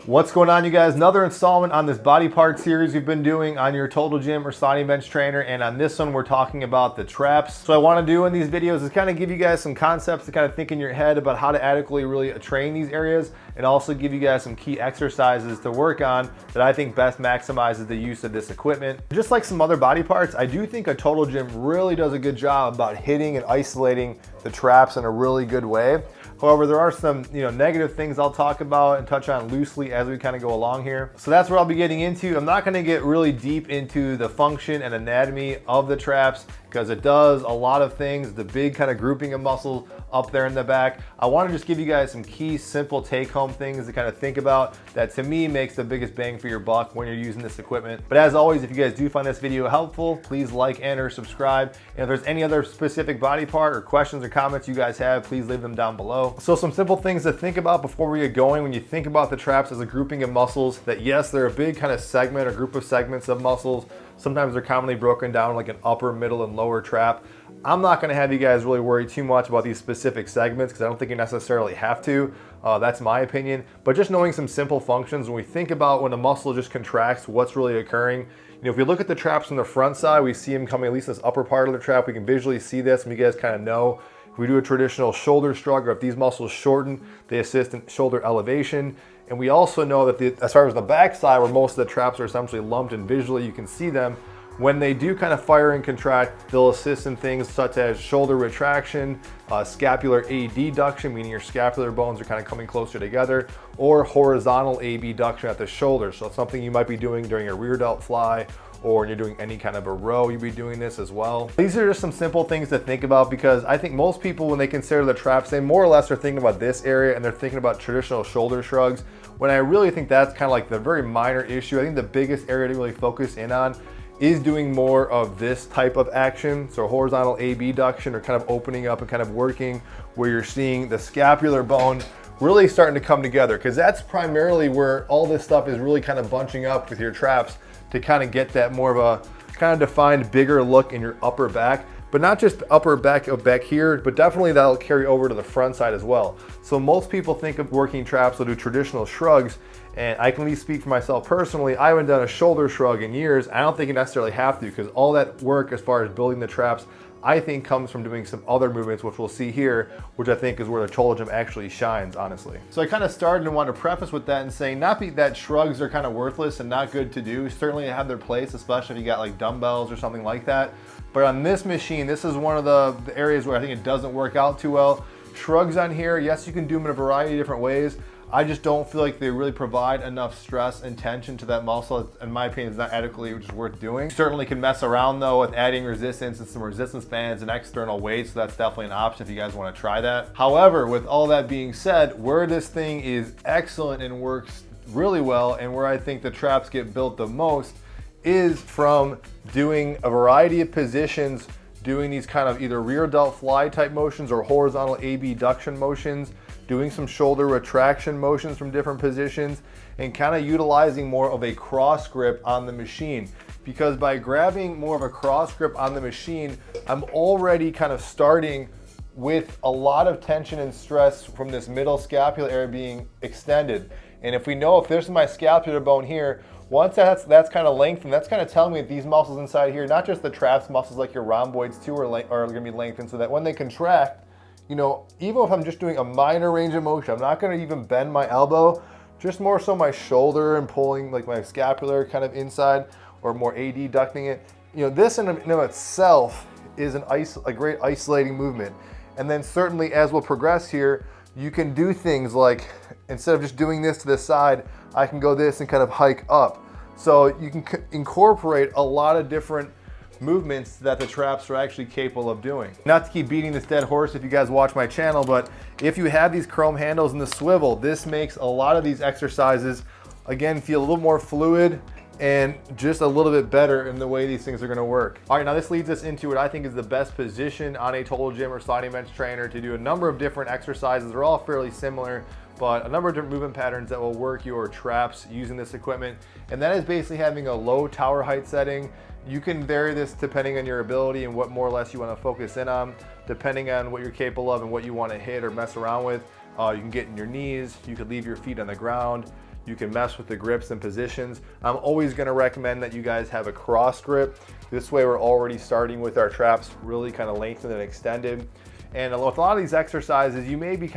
What's going on, you guys? Another installment on this body part series we've been doing on your Total Gym or Slidinb Bench Trainer, and on this one we're talking about the traps. So what I want to do in these videos is kind of give you guys some concepts to kind of think in your head about how to adequately really train these areas, and also give you guys some key exercises to work on that I think best maximizes the use of this equipment. Just like some other body parts, I do think a Total Gym really does a good job about hitting and isolating the traps in a really good way. However, there are some negative things I'll talk about and touch on loosely as we kind of go along here. So that's what I'll be getting into. I'm not going to get really deep into the function and anatomy of the traps because it does a lot of things, the big kind of grouping of muscles up there in the back. I want to just give you guys some key simple take-home things to kind of think about that to me makes the biggest bang for your buck when you're using this equipment. But as always, if you guys do find this video helpful, please like and or subscribe. And if there's any other specific body part or questions or comments you guys have, please leave them down below. So some simple things to think about before we get going when you think about the traps as a grouping of muscles, that yes, they're a big kind of segment or group of segments of muscles. Sometimes they're commonly broken down like an upper, middle, and lower trap. I'm not going to have you guys really worry too much about these specific segments because I don't think you necessarily have to. That's my opinion. But just knowing some simple functions when we think about when a muscle just contracts, what's really occurring. If we look at the traps on the front side, we see them coming at least this upper part of the trap. We can visually see this, and you guys kind of know. If we do a traditional shoulder shrug, or if these muscles shorten, they assist in shoulder elevation. And we also know that as far as the back side, where most of the traps are essentially lumped and visually you can see them, when they do kind of fire and contract, they'll assist in things such as shoulder retraction, scapular adduction, meaning your scapular bones are kind of coming closer together, or horizontal abduction at the shoulder. So it's something you might be doing during a rear delt fly, or when you're doing any kind of a row, you'll be doing this as well. These are just some simple things to think about because I think most people, when they consider the traps, they more or less are thinking about this area and they're thinking about traditional shoulder shrugs, when I really think that's kind of like the very minor issue. I think the biggest area to really focus in on is doing more of this type of action. So horizontal abduction, or kind of opening up and kind of working where you're seeing the scapular bone really starting to come together, because that's primarily where all this stuff is really kind of bunching up with your traps to kind of get that more of a kind of defined bigger look in your upper back. But not just upper back here, but definitely that'll carry over to the front side as well. So most people think of working traps, they'll do traditional shrugs, and I can at least speak for myself personally. I haven't done a shoulder shrug in years. I don't think you necessarily have to, because all that work as far as building the traps, I think comes from doing some other movements, which we'll see here, which I think is where the Total Gym actually shines, honestly. So I kind of started and want to preface with that and say, not that shrugs are kind of worthless and not good to do. Certainly they have their place, especially if you got like dumbbells or something like that. But on this machine, this is one of the areas where I think it doesn't work out too well. Shrugs on here, yes, you can do them in a variety of different ways. I just don't feel like they really provide enough stress and tension to that muscle. In my opinion, it's not adequately just worth doing. You certainly can mess around though with adding resistance and some resistance bands and external weights, so that's definitely an option if you guys want to try that. However, with all that being said, where this thing is excellent and works really well, and where I think the traps get built the most, is from doing a variety of positions, doing these kind of either rear delt fly type motions or horizontal abduction motions, doing some shoulder retraction motions from different positions, and kind of utilizing more of a cross grip on the machine. Because by grabbing more of a cross grip on the machine, I'm already kind of starting with a lot of tension and stress from this middle scapular area being extended. And if we know, if there's my scapular bone here, once that's kind of lengthened, that's kind of telling me that these muscles inside here, not just the traps muscles like your rhomboids too, are going to be lengthened, so that when they contract, even if I'm just doing a minor range of motion, I'm not going to even bend my elbow, just more so my shoulder and pulling like my scapular kind of inside, or more adducting it. This in and of itself is a great isolating movement. And then certainly as we'll progress here, you can do things like, instead of just doing this to the side, I can go this and kind of hike up. So you can incorporate a lot of different movements that the traps are actually capable of doing. Not to keep beating this dead horse if you guys watch my channel, but if you have these chrome handles and the swivel, this makes a lot of these exercises, again, feel a little more fluid and just a little bit better in the way these things are going to work. All right, now this leads us into what I think is the best position on a Total Gym or Slidinb Bench Trainer to do a number of different exercises. They're all fairly similar, but a number of different movement patterns that will work your traps using this equipment. And that is basically having a low tower height setting. You can vary this depending on your ability and what more or less you want to focus in on, depending on what you're capable of and what you want to hit or mess around with. You can get in your knees, you could leave your feet on the ground. You can mess with the grips and positions. I'm always gonna recommend that you guys have a cross grip. This way we're already starting with our traps really kind of lengthened and extended. And with a lot of these exercises, you may be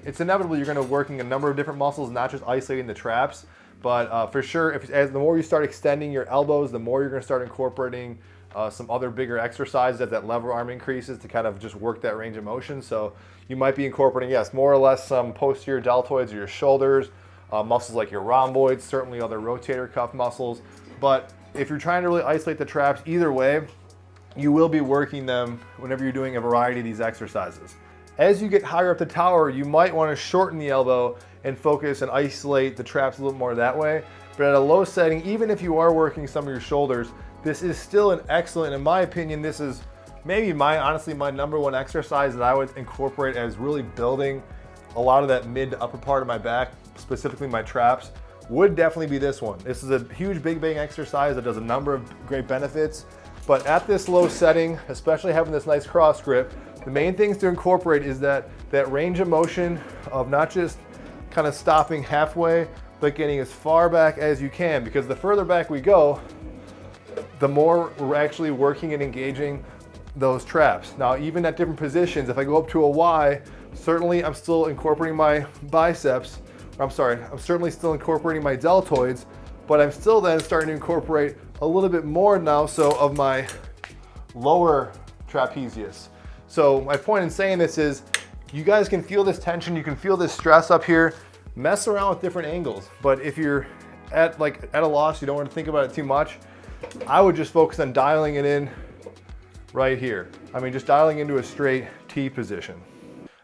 it's inevitable you're gonna working a number of different muscles, not just isolating the traps. But for sure, the more you start extending your elbows, the more you're gonna start incorporating some other bigger exercises as that lever arm increases to kind of just work that range of motion. So you might be incorporating, yes, more or less some posterior deltoids or your shoulders, muscles like your rhomboids, certainly other rotator cuff muscles. But if you're trying to really isolate the traps, either way, you will be working them whenever you're doing a variety of these exercises. As you get higher up the tower, you might want to shorten the elbow and focus and isolate the traps a little more that way. But at a low setting, even if you are working some of your shoulders, this is still an excellent, in my opinion, this is maybe honestly my number one exercise that I would incorporate as really building a lot of that mid to upper part of my back, specifically my traps, would definitely be this one. This is a huge big bang exercise that does a number of great benefits. But at this low setting, especially having this nice cross grip, the main things to incorporate is that range of motion of not just kind of stopping halfway, but getting as far back as you can, because the further back we go, the more we're actually working and engaging those traps. Now, even at different positions, if I go up to a Y, certainly I'm still incorporating my biceps. I'm certainly still incorporating my deltoids, but I'm still then starting to incorporate a little bit more now so of my lower trapezius. So my point in saying this is you guys can feel this tension, you can feel this stress up here, mess around with different angles. But if you're at a loss, you don't want to think about it too much, I would just focus on dialing it in right here. I mean, just dialing into a straight T position.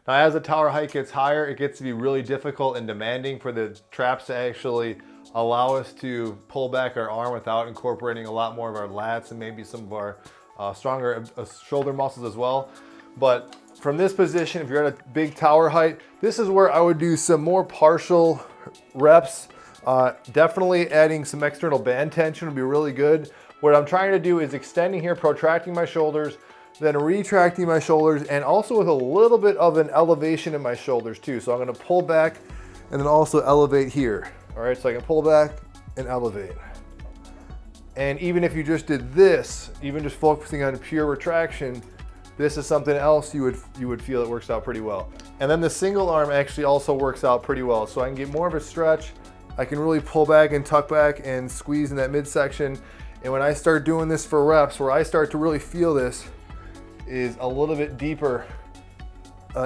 Now, as the tower height gets higher, it gets to be really difficult and demanding for the traps to actually allow us to pull back our arm without incorporating a lot more of our lats and maybe some of our stronger shoulder muscles as well. But from this position, if you're at a big tower height, this is where I would do some more partial reps. Definitely adding some external band tension would be really good. What I'm trying to do is extending here, protracting my shoulders, then retracting my shoulders, and also with a little bit of an elevation in my shoulders too. So I'm gonna pull back and then also elevate here. All right, so I can pull back and elevate. And even if you just did this, even just focusing on pure retraction, this is something else you would feel it works out pretty well. And then the single arm actually also works out pretty well. So I can get more of a stretch. I can really pull back and tuck back and squeeze in that midsection. And when I start doing this for reps, where I start to really feel this is a little bit deeper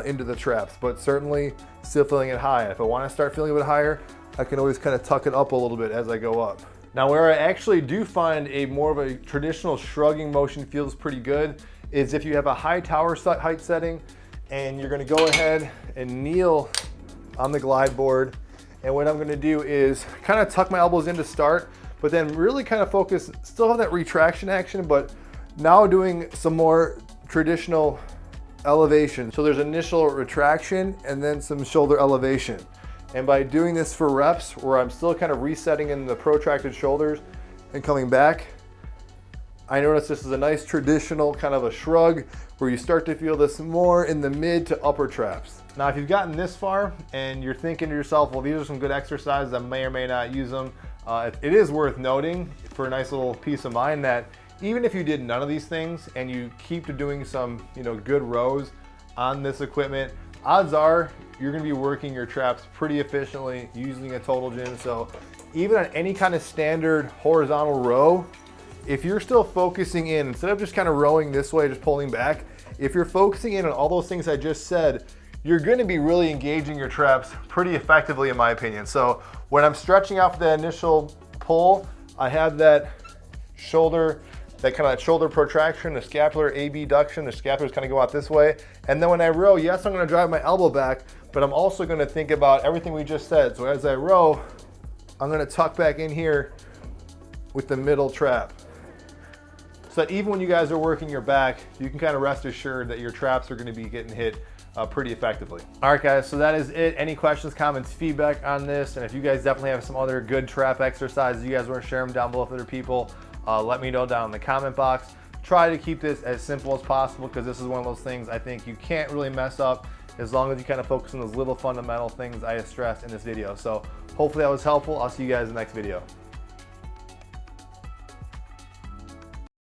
into the traps, but certainly still feeling it high. If I want to start feeling a bit higher, I can always kind of tuck it up a little bit as I go up. Now, where I actually do find more of a traditional shrugging motion feels pretty good is if you have a high tower height setting and you're going to go ahead and kneel on the glide board. And what I'm going to do is kind of tuck my elbows in to start, but then really kind of focus, still have that retraction action, but now doing some more traditional elevation. So there's initial retraction and then some shoulder elevation. And by doing this for reps, where I'm still kind of resetting in the protracted shoulders and coming back, I notice this is a nice traditional kind of a shrug where you start to feel this more in the mid to upper traps. Now, if you've gotten this far and you're thinking to yourself, well, these are some good exercises, I may or may not use them, it is worth noting for a nice little peace of mind that even if you did none of these things and you keep to doing some good rows on this equipment, odds are you're gonna be working your traps pretty efficiently using a total gym. So even on any kind of standard horizontal row, if you're still focusing in, instead of just kind of rowing this way, just pulling back, if you're focusing in on all those things I just said, you're gonna be really engaging your traps pretty effectively in my opinion. So when I'm stretching out for that initial pull, I have that shoulder, that shoulder protraction, the scapular abduction, the scapulars kind of go out this way. And then when I row, yes, I'm gonna drive my elbow back, but I'm also gonna think about everything we just said. So as I row, I'm gonna tuck back in here with the middle trap. So that even when you guys are working your back, you can kind of rest assured that your traps are gonna be getting hit pretty effectively. All right, guys, so that is it. Any questions, comments, feedback on this? And if you guys definitely have some other good trap exercises you guys want to share them down below with other people, let me know down in the comment box. Try to keep this as simple as possible because this is one of those things I think you can't really mess up as long as you kind of focus on those little fundamental things I stressed in this video. So hopefully that was helpful. I'll see you guys in the next video.